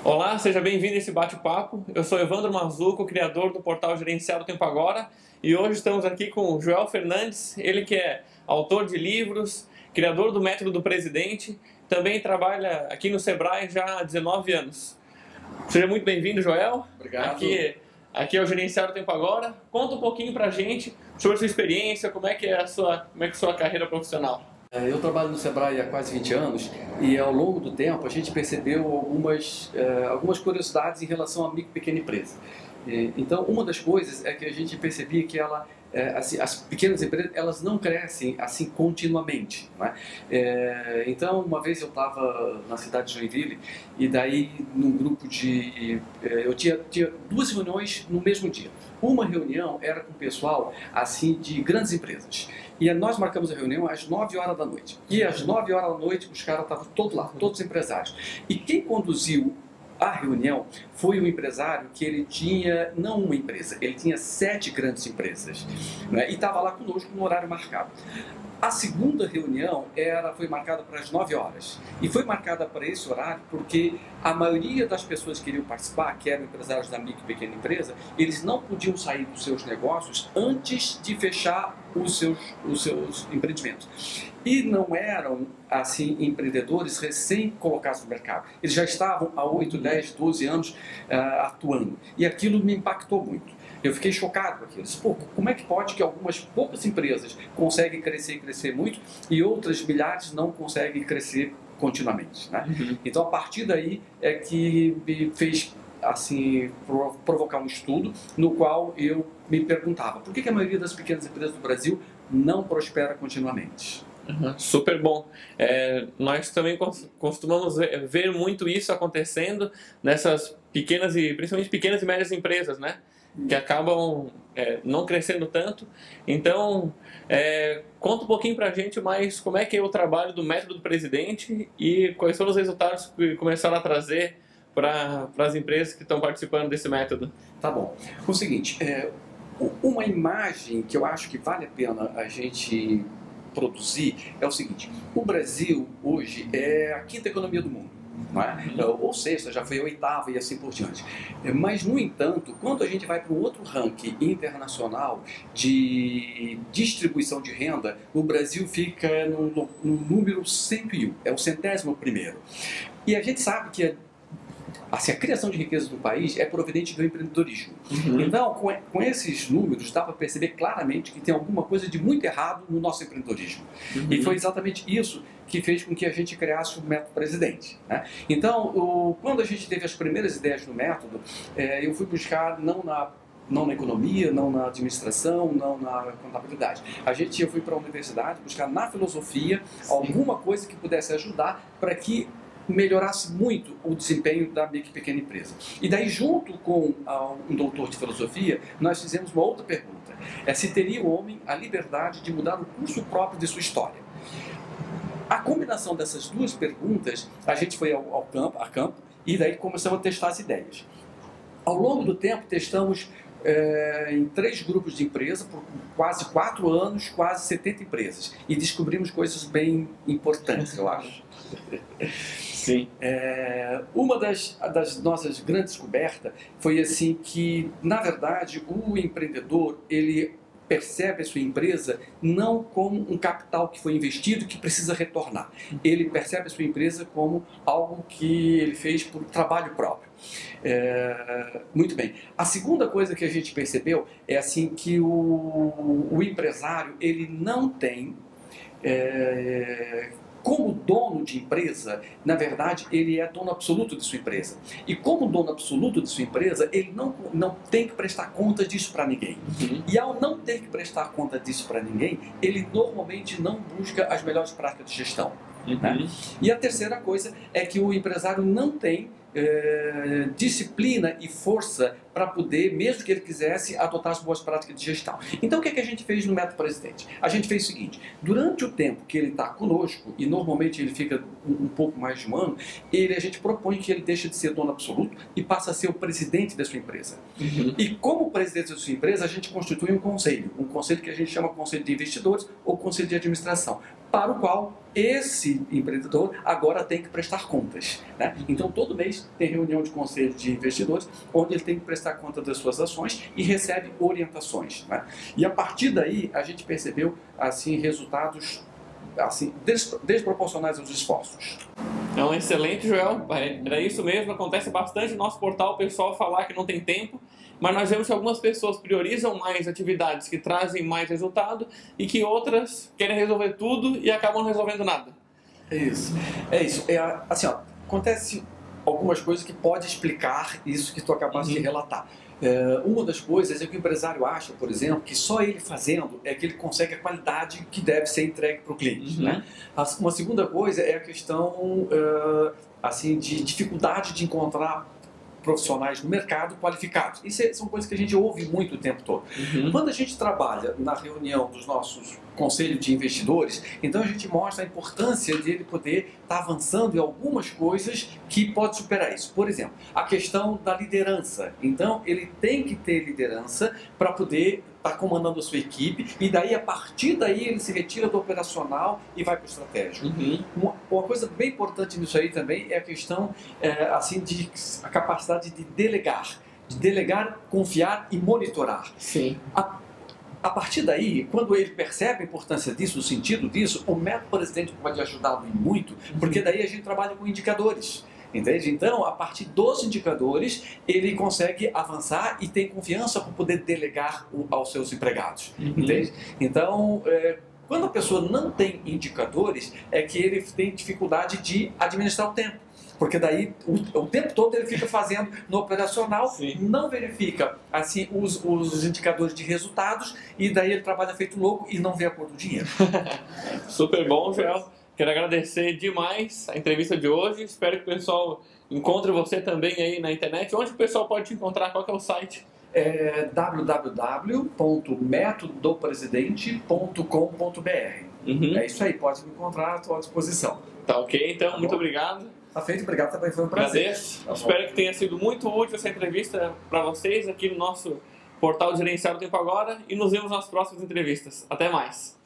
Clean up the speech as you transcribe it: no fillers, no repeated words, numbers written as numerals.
Olá, seja bem-vindo a esse bate-papo. Eu sou Evandro Mazzuco, criador do portal Gerenciado Tempo Agora, e hoje estamos aqui com o Joel Fernandes, ele que é autor de livros, criador do Método do Presidente, também trabalha aqui no Sebrae já há 19 anos. Seja muito bem-vindo, Joel. Obrigado. Aqui é o Gerenciado Tempo Agora. Conta um pouquinho pra gente sobre a sua experiência, como é que é a sua carreira profissional. Eu trabalho no Sebrae há quase 20 anos e ao longo do tempo a gente percebeu algumas curiosidades em relação à micro e pequena empresa. Então, uma das coisas é que a gente percebia que as pequenas empresas elas não crescem assim continuamente, né? Então, uma vez eu estava na cidade de Joinville e daí num grupo eu tinha duas reuniões no mesmo dia. Uma reunião era com o pessoal assim de grandes empresas e nós marcamos a reunião às 9 horas da noite. E às 9 horas da noite os caras estavam todos lá, todos os empresários. E quem conduziu a reunião foi um empresário que ele tinha, não uma empresa, ele tinha 7 grandes empresas, né? E estava lá conosco no horário marcado. A segunda reunião foi marcada para as 9 horas. E foi marcada para esse horário porque a maioria das pessoas que queriam participar, que eram empresários da micro e pequena empresa, eles não podiam sair dos seus negócios antes de fechar os seus empreendimentos. E não eram, assim, empreendedores recém-colocados no mercado. Eles já estavam há 8, 10, 12 anos atuando. E aquilo me impactou muito. Eu fiquei chocado com aquilo. Pô, como é que pode que algumas poucas empresas conseguem crescer e crescer muito e outras milhares não conseguem crescer continuamente, né? Uhum. Então, a partir daí é que me fez assim provocar um estudo no qual eu me perguntava por que a maioria das pequenas empresas do Brasil não prospera continuamente. Uhum, super bom. Nós também costumamos ver muito isso acontecendo nessas pequenas e principalmente pequenas e médias empresas, né? Que acabam não crescendo tanto. Então, conta um pouquinho pra gente mais como é que é o trabalho do Método do Presidente e quais foram os resultados que começaram a trazer para as empresas que estão participando desse método. Tá bom. O seguinte, uma imagem que eu acho que vale a pena a gente produzir é o seguinte: o Brasil hoje é a 5ª economia do mundo. Não é? Ou sexta, já foi a 8ª e assim por diante. Mas, no entanto, quando a gente vai para um outro ranking internacional de distribuição de renda, o Brasil fica no número 101, é o 101º. E a gente sabe que assim, a criação de riqueza do país é proveniente do empreendedorismo. Uhum. Então, com esses números, dá para perceber claramente que tem alguma coisa de muito errado no nosso empreendedorismo. Uhum. E foi exatamente isso que fez com que a gente criasse o Método Presidente, né? Então, quando a gente teve as primeiras ideias do método, eu fui buscar não na economia, não na administração, não na contabilidade. Eu fui para a universidade buscar na filosofia alguma coisa que pudesse ajudar para que melhorasse muito o desempenho da micro e pequena empresa. E daí, junto com um doutor de filosofia, nós fizemos uma outra pergunta. Se teria o homem a liberdade de mudar o curso próprio de sua história? A combinação dessas duas perguntas, a gente foi a campo e daí começamos a testar as ideias. Ao longo do tempo, testamos em 3 grupos de empresa, por quase 4 anos, quase 70 empresas. E descobrimos coisas bem importantes, eu acho. Sim. Uma das nossas grandes descobertas foi assim que, na verdade, o empreendedor, ele percebe a sua empresa não como um capital que foi investido que precisa retornar. Ele percebe a sua empresa como algo que ele fez por trabalho próprio. Muito bem. A segunda coisa que a gente percebeu é assim que o empresário ele não tem como dono de empresa, na verdade, ele é dono absoluto de sua empresa. E como dono absoluto de sua empresa, ele não tem que prestar conta disso para ninguém. Uhum. E ao não ter que prestar conta disso para ninguém, ele normalmente não busca as melhores práticas de gestão. Uhum. Né? E a terceira coisa é que o empresário não tem disciplina e força para poder, mesmo que ele quisesse, adotar as boas práticas de gestão. Então, o que a gente fez no Método Presidente? A gente fez o seguinte: durante o tempo que ele está conosco, e normalmente ele fica um pouco mais de um ano, a gente propõe que ele deixe de ser dono absoluto e passe a ser o presidente da sua empresa. Uhum. E como presidente da sua empresa, a gente constitui um conselho que a gente chama Conselho de Investidores ou Conselho de Administração, para o qual esse empreendedor agora tem que prestar contas, né? Então, todo mês mês tem reunião de conselho de investidores, onde ele tem que prestar conta das suas ações e recebe orientações, né? E a partir daí a gente percebeu assim resultados assim desproporcionais aos esforços. É um excelente, Joel. Era isso mesmo, acontece bastante no nosso portal, o pessoal falar que não tem tempo, mas nós vemos que algumas pessoas priorizam mais atividades que trazem mais resultado e que outras querem resolver tudo e acabam não resolvendo nada. É isso. É isso. Assim, ó, acontece algumas coisas que pode explicar isso que tu acabaste de relatar. Uma das coisas é que o empresário acha, por exemplo, que só ele fazendo é que ele consegue a qualidade que deve ser entregue para o cliente, né? Uma segunda coisa é a questão assim, de dificuldade de encontrar profissionais no mercado qualificados. Isso são coisas que a gente ouve muito o tempo todo. Quando a gente trabalha na reunião dos nossos conselhos de investidores, então a gente mostra a importância de ele poder estar avançando em algumas coisas que pode superar isso. Por exemplo, a questão da liderança. Então, ele tem que ter liderança para poder estar comandando a sua equipe e daí, a partir daí, ele se retira do operacional e vai para o estratégico. Uma coisa bem importante nisso aí também é a questão assim, a capacidade de delegar, confiar e monitorar. Sim. A partir daí, quando ele percebe a importância disso, o sentido disso, o método presidente pode ajudá-lo muito, porque daí a gente trabalha com indicadores. Entende? Então, a partir dos indicadores, ele consegue avançar e tem confiança para poder delegar aos seus empregados. Entende? Então, quando a pessoa não tem indicadores, é que ele tem dificuldade de administrar o tempo. Porque daí o tempo todo ele fica fazendo no operacional, Sim. não verifica assim, os indicadores de resultados e daí ele trabalha feito louco e não vê a cor do dinheiro. Super bom, Joel. Quero agradecer demais a entrevista de hoje. Espero que o pessoal encontre você também aí na internet. Onde o pessoal pode te encontrar? Qual que é o site? www.metodopresidente.com.br. É isso aí, pode me encontrar, estou à disposição. Tá ok, então, muito obrigado. Tá feito, obrigado também, foi um prazer. Agradeço. Espero que tenha sido muito útil essa entrevista para vocês aqui no nosso portal Gerenciar o Tempo Agora e nos vemos nas próximas entrevistas. Até mais.